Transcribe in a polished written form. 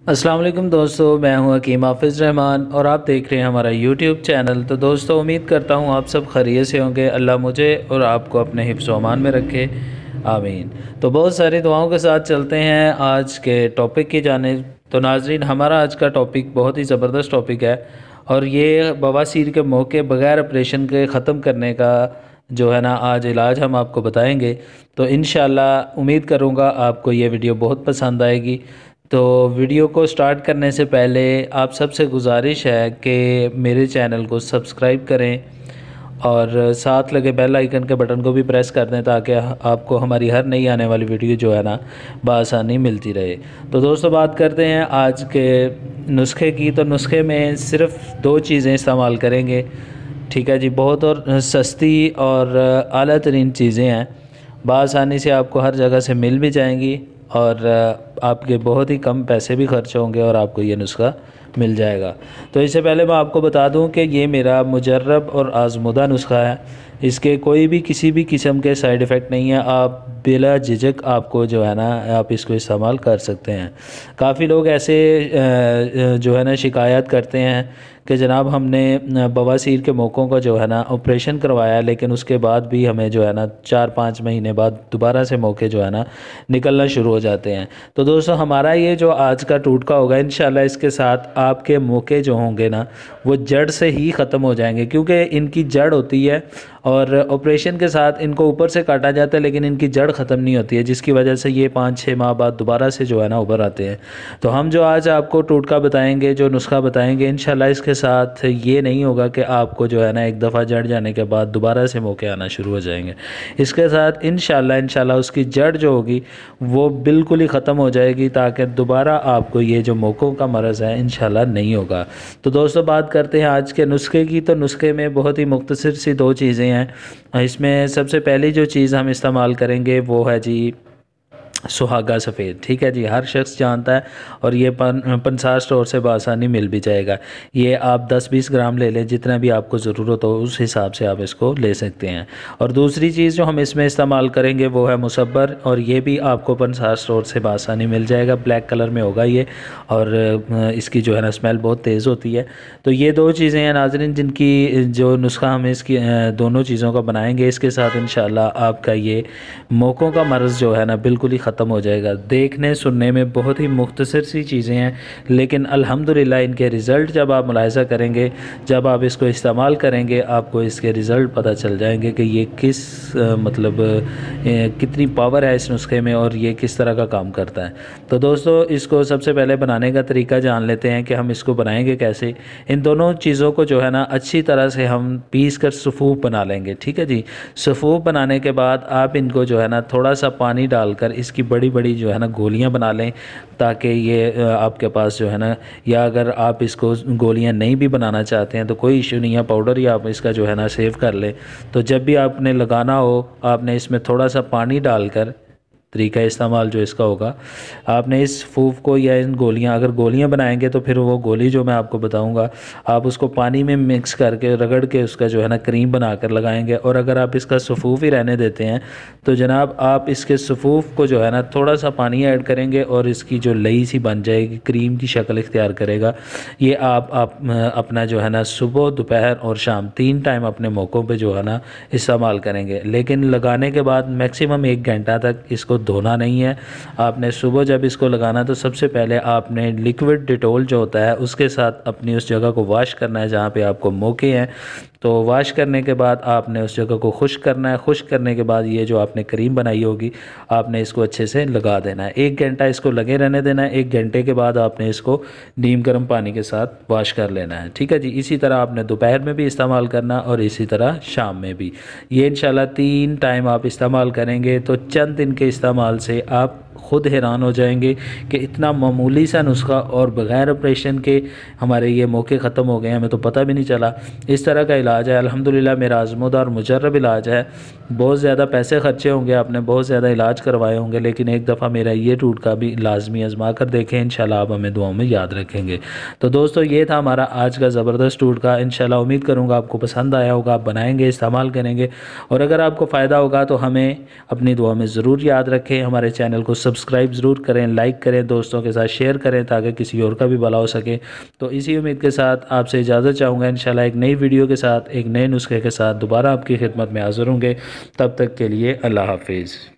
अस्सलाम वालेकुम दोस्तों, मैं हूं हकीम हाफिज़ रहमान और आप देख रहे हैं हमारा यूट्यूब चैनल। तो दोस्तों, उम्मीद करता हूं आप सब खैरियत से होंगे। अल्लाह मुझे और आपको अपने हिफ्ज़ व अमान में रखे, आमीन। तो बहुत सारी दुआओं के साथ चलते हैं आज के टॉपिक की जानिब। तो नाज़रीन, हमारा आज का टॉपिक बहुत ही ज़बरदस्त टॉपिक है और ये बवासीर के मौके बग़ैर ऑपरेशन के ख़त्म करने का जो है ना आज इलाज हम आपको बताएंगे। तो इंशाअल्लाह उम्मीद करूँगा आपको ये वीडियो बहुत पसंद आएगी। तो वीडियो को स्टार्ट करने से पहले आप सबसे गुजारिश है कि मेरे चैनल को सब्सक्राइब करें और साथ लगे बेल आइकन के बटन को भी प्रेस कर दें ताकि आपको हमारी हर नई आने वाली वीडियो जो है ना बआसानी मिलती रहे। तो दोस्तों, बात करते हैं आज के नुस्खे की। तो नुस्खे में सिर्फ़ दो चीज़ें इस्तेमाल करेंगे, ठीक है जी। बहुत और सस्ती और आला तरीन चीज़ें हैं, बआसानी से आपको हर जगह से मिल भी जाएंगी और आपके बहुत ही कम पैसे भी खर्च होंगे और आपको ये नुस्खा मिल जाएगा। तो इससे पहले मैं आपको बता दूं कि ये मेरा मुजर्रब और आज़मुदा नुस्खा है। इसके कोई भी किसी भी किस्म के साइड इफ़ेक्ट नहीं है। आप बिला झिझक आपको जो है ना आप इसको इस्तेमाल कर सकते हैं। काफ़ी लोग ऐसे जो है ना शिकायत करते हैं कि जनाब हमने बवासीर के मौक़ों का जो है ना ऑपरेशन करवाया, लेकिन उसके बाद भी हमें जो है ना 4-5 महीने बाद दोबारा से मौके जो है ना निकलना शुरू हो जाते हैं। तो दोस्तों, हमारा ये जो आज का टूटका होगा इंशाल्लाह इसके साथ आपके मौके जो होंगे ना वो जड़ से ही ख़त्म हो जाएंगे, क्योंकि इनकी जड़ होती है और ऑपरेशन के साथ इनको ऊपर से काटा जाता है लेकिन इनकी जड़ ख़त्म नहीं होती है, जिसकी वजह से ये 5-6 माह बाद दोबारा से जो है ना उभर आते हैं। तो हम जो आज आपको टोटका बताएंगे, जो नुस्खा बताएंगे, इंशाल्लाह इसके साथ ये नहीं होगा कि आपको जो है ना एक दफ़ा जड़ जाने के बाद दोबारा से मौके आना शुरू हो जाएंगे। इसके साथ इंशाल्लाह उसकी जड़ जो होगी वो बिल्कुल ही ख़त्म हो जाएगी ताकि दोबारा आपको ये जो मौक़ों का मरज़ है इंशाल्लाह नहीं होगा। तो दोस्तों, बात करते हैं आज के नुस्खे की। तो नुस्खे में बहुत ही मुख्तसर सी दो चीज़ें हैं। इसमें सबसे पहली जो चीज़ हम इस्तेमाल करेंगे वो है जी सुहागा सफ़ेद, ठीक है जी। हर शख्स जानता है और ये पंसार स्टोर से बआसानी मिल भी जाएगा। ये आप 10-20 ग्राम ले लें, जितना भी आपको ज़रूरत हो उस हिसाब से आप इसको ले सकते हैं। और दूसरी चीज़ जो हम इसमें इस्तेमाल करेंगे वो है मुसब्बर, और ये भी आपको पंसार स्टोर से बआसानी मिल जाएगा। ब्लैक कलर में होगा ये और इसकी जो है ना स्मेल बहुत तेज़ होती है। तो ये दो चीज़ें हैं नाज़रीन जिनकी जो नुस्खा हम इसकी दोनों चीज़ों का बनाएंगे। इसके साथ इंशाल्लाह आपका ये मौक़ों का मर्ज़ जो है ना बिल्कुल ही ख़त्म हो जाएगा। देखने सुनने में बहुत ही मुख्तसर सी चीज़ें हैं, लेकिन अल्हम्दुलिल्लाह इनके रिज़ल्ट जब आप मुलाहिज़ा करेंगे, जब आप इसको इस्तेमाल करेंगे, आपको इसके रिज़ल्ट पता चल जाएंगे कि ये कितनी पावर है इस नुस्खे में और ये किस तरह का काम करता है। तो दोस्तों, इसको सबसे पहले बनाने का तरीका जान लेते हैं कि हम इसको बनाएंगे कैसे। इन दोनों चीज़ों को जो है ना अच्छी तरह से हम पीस कर सफ़ूफ बना लेंगे, ठीक है जी। सफ़ूफ बनाने के बाद आप इनको जो है ना थोड़ा सा पानी डालकर इसकी बड़ी बड़ी जो है ना गोलियां बना लें, ताकि ये आपके पास जो है ना, या अगर आप इसको गोलियां नहीं भी बनाना चाहते हैं तो कोई इशू नहीं है, पाउडर ही आप इसका जो है ना सेव कर लें। तो जब भी आपने लगाना हो आपने इसमें थोड़ा सा पानी डालकर, तरीका इस्तेमाल जो इसका होगा, आपने इस फूफ को या इन गोलियां, अगर गोलियां बनाएंगे तो फिर वो गोली जो मैं आपको बताऊंगा आप उसको पानी में मिक्स करके रगड़ के उसका जो है ना क्रीम बनाकर लगाएंगे। और अगर आप इसका सफ़ूफ ही रहने देते हैं तो जनाब आप इसके सफ़ूफ को जो है ना थोड़ा सा पानी ऐड करेंगे और इसकी जो लई सी बन जाएगी, क्रीम की शक्ल इख्तियार करेगा। ये आप अपना जो है ना सुबह, दोपहर और शाम 3 टाइम अपने मौक़ों पे जो है ना इस्तेमाल करेंगे। लेकिन लगाने के बाद मैक्सिमम 1 घंटा तक इसको धोना नहीं है। आपने सुबह जब इसको लगाना तो सबसे पहले आपने लिक्विड डिटॉल जो होता है उसके साथ अपनी उस जगह को वॉश करना है जहाँ पे आपको मौके हैं। तो वॉश करने के बाद आपने उस जगह को खुश्क करना है। खुश्क करने के बाद ये जो आपने क्रीम बनाई होगी आपने इसको अच्छे से लगा देना है। 1 घंटा इसको लगे रहने देना है। 1 घंटे के बाद आपने इसको नीम गर्म पानी के साथ वॉश कर लेना है, ठीक है जी। इसी तरह आपने दोपहर में भी इस्तेमाल करना और इसी तरह शाम में भी। ये इंशाल्लाह 3 टाइम आप इस्तेमाल करेंगे तो चंद दिन के इस्तेमाल से आप ख़ुद हैरान हो जाएंगे कि इतना मामूली सा नुस्खा और बग़ैर ऑपरेशन के हमारे ये मौके ख़त्म हो गए, हमें तो पता भी नहीं चला। इस तरह का इलाज है, अल्हम्दुलिल्लाह मेरा आज़मूदा और मुजर्रब इलाज है। बहुत ज़्यादा पैसे खर्चे होंगे, आपने बहुत ज़्यादा इलाज करवाए होंगे, लेकिन एक दफ़ा मेरा ये टूटका भी लाजमी आजमा कर देखें, इंशाल्लाह आप हमें दुआओं में याद रखेंगे। तो दोस्तों ये था हमारा आज का ज़बरदस्त टूटका। इंशाल्लाह उम्मीद करूँगा आपको पसंद आया होगा, आप बनाएंगे, इस्तेमाल करेंगे, और अगर आपको फ़ायदा होगा तो हमें अपनी दुआ में ज़रूर याद रखें। हमारे चैनल को सब्सक्राइब ज़रूर करें, लाइक करें, दोस्तों के साथ शेयर करें ताकि किसी और का भी भला हो सके। तो इसी उम्मीद के साथ आपसे इजाज़त चाहूँगा। इंशाल्लाह एक नई वीडियो के साथ, एक नए नुस्खे के साथ दोबारा आपकी खिदमत में हाज़िर होंगे। तब तक के लिए अल्लाह हाफिज़।